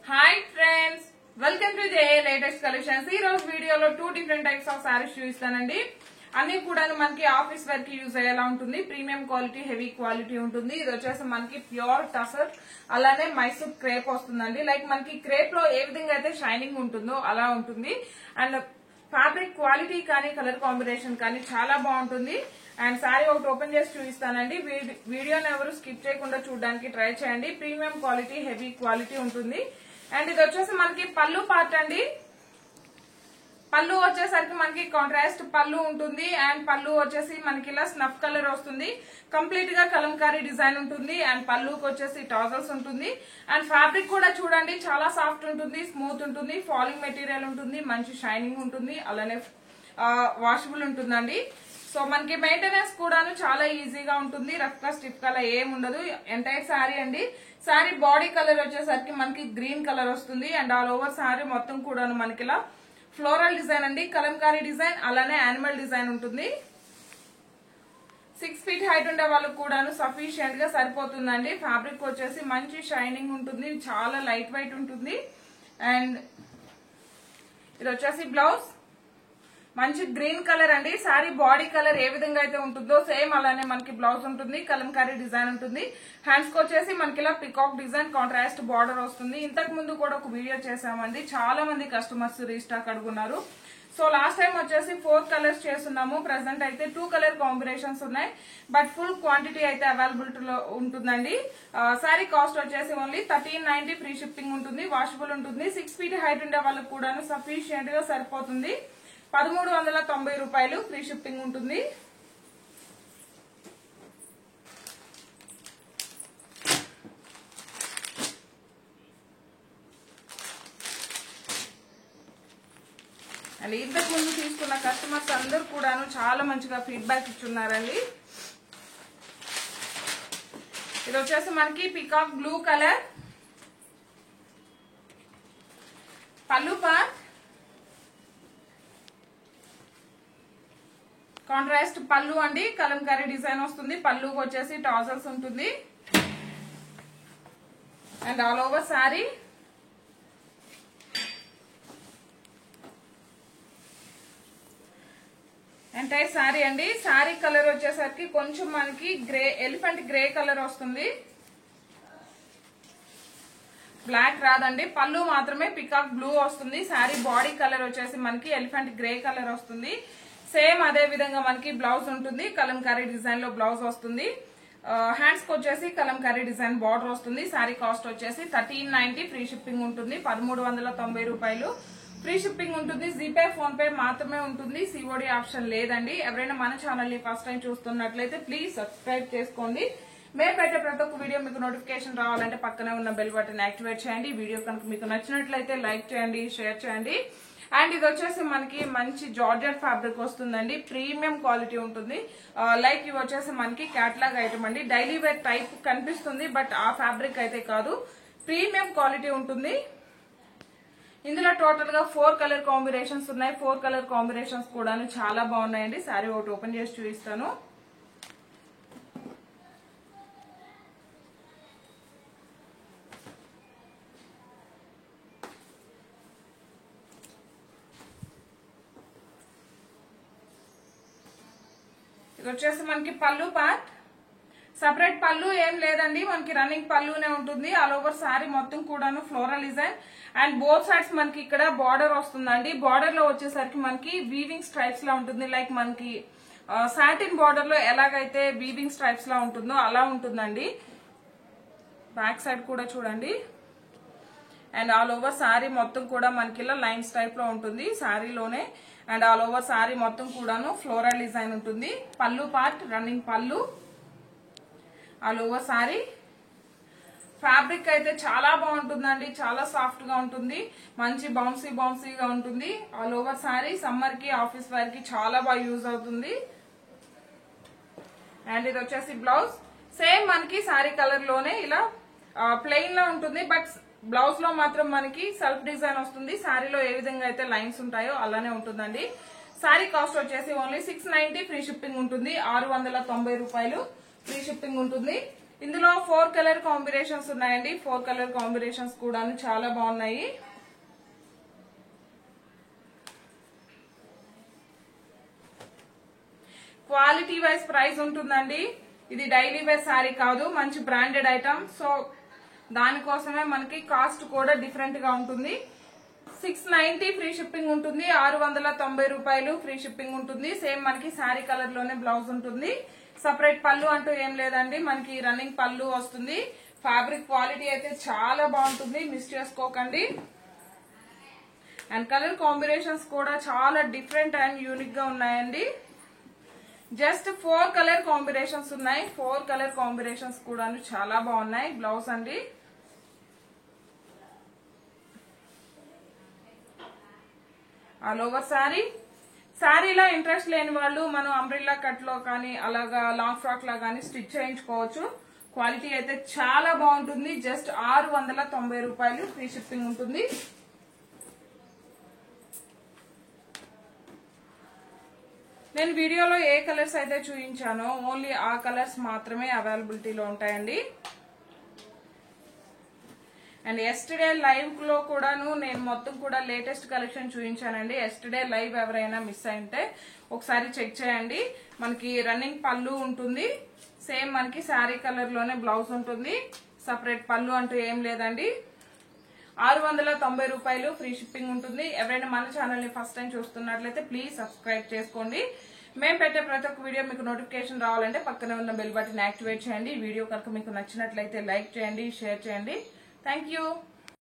Hi friends, welcome to JA latest collections. ఈ రోజు వీడియోలో 2 డిఫరెంట్ టైప్స్ ఆఫ్ సారీస్ చూపిస్తానండి. అన్ని కూడా మనకి ఆఫీస్ వర్క్ యూజ్ అయ్యేలా ఉంటుంది. ప్రీమియం క్వాలిటీ, హెవీ క్వాలిటీ ఉంటుంది. ఇది వచ్చేసి మనకి ప్యూర్ టసర్, అలానే మైసూర్ క్రేప్ వస్తుందండి. లైక్ మనకి క్రేప్ లో ఏ విధంగా అయితే షైనింగ్ ఉంటుందో అలా ఉంటుంది. అండ్ ఫ్యాబ్రిక్ క్వాలిటీ కానీ కలర్ కాంబినేషన్ కానీ చాలా బాగుంటుంది. అండ్ శారీ ఒకటి ఓపెన్ చేసి చూపిస్తానండి. వీడియోని ఎవరు స్కిప్ చేయకుండా చూడడానికి ట్రై చేయండి. ప్రీమియం క్వాలిటీ, హెవీ క్వాలిటీ ఉంటుంది. అండ్ ఇది వచ్చేసి మనకి పళ్ళు పార్ట్ అండి. పళ్ళు వచ్చేసరికి మనకి కాంట్రాస్ట్ పళ్ళు ఉంటుంది. అండ్ పళ్ళు వచ్చేసి మనకి ఇలా స్నఫ్ కలర్ వస్తుంది. కంప్లీట్ గా కలంకారీ డిజైన్ ఉంటుంది. అండ్ పళ్ళుకి వచ్చేసి టాజల్స్ ఉంటుంది. అండ్ ఫ్యాబ్రిక్ కూడా చూడండి, చాలా సాఫ్ట్ ఉంటుంది, స్మూత్ ఉంటుంది, ఫాలింగ్ మెటీరియల్ ఉంటుంది, మంచి షైనింగ్ ఉంటుంది, అలానే వాషబుల్ ఉంటుందండి. సో మనకి మెయింటెనెన్స్ కూడాను చాలా ఈజీగా ఉంటుంది. రఫ్ గా స్టిఫ్ గా ఏం ఉండదు. ఎంటైర్ శారీ అండి. శారీ బాడీ కలర్ వచ్చేసరికి మనకి గ్రీన్ కలర్ వస్తుంది. అండ్ ఆల్ ఓవర్ శారీ మొత్తం కూడాను మనకి ఇలా ఫ్లోరల్ డిజైన్ అండి, కలంకారీ డిజైన్, అలానే యానిమల్ డిజైన్ ఉంటుంది. 6 feet హైట్ ఉండే వాళ్ళకు కూడాను సఫిషియెంట్ గా సరిపోతుందండి. ఫ్యాబ్రిక్ వచ్చేసి మంచి షైనింగ్ ఉంటుంది, చాలా లైట్ వెయిట్ ఉంటుంది. అండ్ ఇది వచ్చేసి బ్లౌజ్ మంచి గ్రీన్ కలర్ అండి. శారీ బాడీ కలర్ ఏ విధంగా అయితే ఉంటుందో సేమ్ అలానే మనకి బ్లౌజ్ ఉంటుంది. కలంకారీ డిజైన్ ఉంటుంది. హ్యాండ్స్ కి వచ్చేసి మనకి ఇలా పికాక్ డిజైన్, కాంట్రాస్ట్ బార్డర్ వస్తుంది. ఇంతకు ముందు కూడా ఒక వీడియో చేసామండి. చాలా మంది కస్టమర్స్ రీస్టాక్ అడుగున్నారు. సో లాస్ట్ టైం వచ్చేసి 4 కలర్స్ చేస్తున్నాము. ప్రెసెంట్ అయితే 2 కలర్ కాంబినేషన్స్ ఉన్నాయి. బట్ ఫుల్ క్వాంటిటీ అయితే అవైలబిలిటీలో ఉంటుందండి. శారీ కాస్ట్ వచ్చేసి ఓన్లీ 1390. ఫ్రీ షిప్పింగ్ ఉంటుంది, వాషబుల్ ఉంటుంది. 6 feet హైట్ ఉండే వాళ్ళకి కూడా సఫిషియెంట్ గా సరిపోతుంది. 1390 రూపాయలు. ఫ్రీ షిప్పింగ్ ఉంటుంది. అండ్ ఇంతకు ముందు తీసుకున్న కస్టమర్స్ అందరూ కూడాను చాలా మంచిగా ఫీడ్బ్యాక్ ఇచ్చున్నారండి. ఇది వచ్చేసి మనకి పికాక్ బ్లూ కలర్. పళ్ళు పార్ట్ కాంట్రాస్ట్ పళ్ళు అండి, కలంకారీ డిజైన్ వస్తుంది. పళ్ళుకి వచ్చేసి టాజల్స్ ఉంటుంది. And all over sari entire sari అండి. శారీ కలర్ వచ్చేసరికి కొంచెం మనకి గ్రే, ఎలిఫెంట్ గ్రే కలర్ వస్తుంది. బ్లాక్ రాదండి. పళ్ళు మాత్రమే పికాక్ బ్లూ వస్తుంది. శారీ బాడీ కలర్ వచ్చేసి మనకి ఎలిఫెంట్ గ్రే కలర్ వస్తుంది. సేమ్ అదే విధంగా మనకి బ్లౌజ్ ఉంటుంది. కలంకారీ డిజైన్ లో బ్లౌజ్ వస్తుంది. హ్యాండ్స్ కి వచ్చేసి కలంకారీ డిజైన్ బార్డర్ వస్తుంది. శారీ కాస్ట్ వచ్చేసి 1390. ఫ్రీ షిప్పింగ్ ఉంటుంది. 1390 రూపాయలు. ఫ్రీ షిప్పింగ్ ఉంటుంది. జీపే, ఫోన్ పే మాత్రమే ఉంటుంది. సిఓడి ఆప్షన్ లేదండి. ఎవరైనా మన ఛానల్ ని ఫస్ట్ టైం చూస్తున్నట్లయితే ప్లీజ్ సబ్స్క్రైబ్ చేసుకోండి. మేము పెట్టే ప్రతి ఒక్క వీడియో మీకు నోటిఫికేషన్ రావాలంటే పక్కనే ఉన్న బెల్ బటన్ యాక్టివేట్ చేయండి. వీడియో కనుక మీకు నచ్చినట్లయితే లైక్ చేయండి, షేర్ చేయండి. అండ్ ఇది వచ్చేసి మనకి మంచి జార్జెట్ ఫ్యాబ్రిక్ వస్తుందండి. ప్రీమియం క్వాలిటీ ఉంటుంది. లైక్ ఇవి వచ్చేసి మనకి క్యాటలాగ్ ఐటమ్ అండి. డైలీ వేర్ టైప్ కనిపిస్తుంది, బట్ ఆ ఫ్యాబ్రిక్ అయితే కాదు. ప్రీమియం క్వాలిటీ ఉంటుంది. ఇందులో టోటల్ గా 4 కలర్ కాంబినేషన్స్ ఉన్నాయి. 4 కలర్ కాంబినేషన్స్ కూడా చాలా బాగున్నాయండి. శారీ ఒకటి ఓపెన్ చేసి చూపిస్తాను. ఇది వచ్చేసి మనకి పళ్ళు పార్ట్. సపరేట్ పళ్ళు ఏం లేదండి, మనకి రన్నింగ్ పళ్ళునే ఉంటుంది. ఆల్ ఓవర్ శారీ మొత్తం కూడాను floral design. And both sides మనకి ఇక్కడ బార్డర్ వస్తుందండి. బార్డర్ లో వచ్చేసరికి మనకి వీవింగ్ స్ట్రైప్స్ లా ఉంటుంది. లైక్ మనకి సాటిన్ బార్డర్ లో ఎలాగైతే వీవింగ్ స్ట్రైప్స్ లా ఉంటుందో అలా ఉంటుందండి. బ్యాక్ సైడ్ కూడా చూడండి. అండ్ ఆల్ ఓవర్ శారీ మొత్తం కూడా మనకి ఇలా లైన్స్ టైప్ లో ఉంటుంది శారీలోనే. అండ్ ఆల్ ఓవర్ శారీ మొత్తం కూడాను ఫ్లోరల్ డిజైన్ ఉంటుంది. పళ్ళు పార్ట్ రన్నింగ్ పళ్ళు. ఆల్ ఓవర్ శారీ ఫ్యాబ్రిక్ అయితే చాలా బాగుంటుందండి. చాలా సాఫ్ట్ గా ఉంటుంది, మంచి బౌన్సీగా ఉంటుంది. ఆల్ ఓవర్ శారీ సమ్మర్ కి, ఆఫీస్ వేర్ కి చాలా బాగా యూజ్ అవుతుంది. అండ్ ఇది వచ్చేసి బ్లౌజ్. సేమ్ మనకి శారీ కలర్ లోనే ఇలా ప్లెయిన్ లో ఉంటుంది. బట్ బ్లౌజ్ లో మాత్రం మనకి సెల్ఫ్ డిజైన్ వస్తుంది. శారీలో ఏ విధంగా అయితే లైన్స్ ఉంటాయో అలానే ఉంటుందండి. శారీ కాస్ట్ వచ్చేసి ఓన్లీ 690. ఫ్రీ షిప్పింగ్ ఉంటుంది. 690 రూపాయలు. ఫ్రీ షిప్పింగ్ ఉంటుంది. ఇందులో 4 కలర్ కాంబినేషన్స్ ఉన్నాయండి. 4 కలర్ కాంబినేషన్స్ కూడా చాలా బాగున్నాయి. క్వాలిటీ వైజ్ ప్రైస్ ఉంటుందండి. ఇది డైలీ వేర్ శారీ కాదు, మంచి బ్రాండెడ్ ఐటమ్. సో దానికోసమే మనకి కాస్ట్ కూడా డిఫరెంట్ గా ఉంటుంది. 690 ఫ్రీ షిప్పింగ్ ఉంటుంది. 690 రూపాయలు ఫ్రీ షిప్పింగ్ ఉంటుంది. సేమ్ మనకి శారీ కలర్ లోనే బ్లౌజ్ ఉంటుంది. సపరేట్ పళ్ళు అంటూ ఏం లేదండి, మనకి రన్నింగ్ పళ్ళు వస్తుంది. ఫ్యాబ్రిక్ క్వాలిటీ అయితే చాలా బాగుంటుంది, మిస్ చేసుకోకండి. అండ్ కలర్ కాంబినేషన్స్ కూడా చాలా డిఫరెంట్ అండ్ యూనిక్ గా ఉన్నాయండి. జస్ట్ 4 కలర్ కాంబినేషన్స్ ఉన్నాయి. 4 కలర్ కాంబినేషన్స్ కూడా చాలా బాగున్నాయి. బ్లౌజ్ అండి, ఆల్ ఓవర్ శారీ. శారీలో ఇంట్రెస్ట్ లేని వాళ్ళు మనం అంబ్రిల్లా కట్ లో కానీ అలాగా లాంగ్ ఫ్రాక్ లా కానీ స్టిచ్ చేయించుకోవచ్చు. క్వాలిటీ అయితే చాలా బాగుంటుంది. జస్ట్ 690 రూపాయలు ఫ్రీ షిప్పింగ్ ఉంటుంది. నేను వీడియోలో ఏ కలర్స్ అయితే చూపించానో ఓన్లీ ఆ కలర్స్ మాత్రమే అవైలబిలిటీలో ఉంటాయండి. అండ్ ఎస్టర్డే లైవ్ లో కూడాను నేను మొత్తం కూడా లేటెస్ట్ కలెక్షన్ చూపించానండి. ఎస్టర్డే లైవ్ ఎవరైనా మిస్ అయింటే ఒకసారి చెక్ చేయండి. మనకి రన్నింగ్ పళ్ళు ఉంటుంది. సేమ్ మనకి శారీ కలర్ లోనే బ్లౌజ్ ఉంటుంది. సపరేట్ పళ్ళు అంటూ ఏం లేదండి. 690 రూపాయలు ఫ్రీ షిప్పింగ్ ఉంటుంది. ఎవరైనా మన ఛానల్ ని ఫస్ట్ టైం చూస్తున్నట్లయితే ప్లీజ్ సబ్స్క్రైబ్ చేసుకోండి. మేము పెట్టే ప్రతి ఒక్క వీడియో మీకు నోటిఫికేషన్ రావాలంటే పక్కనే ఉన్న బెల్ బటన్ యాక్టివేట్ చేయండి. వీడియో కనుక మీకు నచ్చినట్లయితే లైక్ చేయండి, షేర్ చేయండి. Thank you.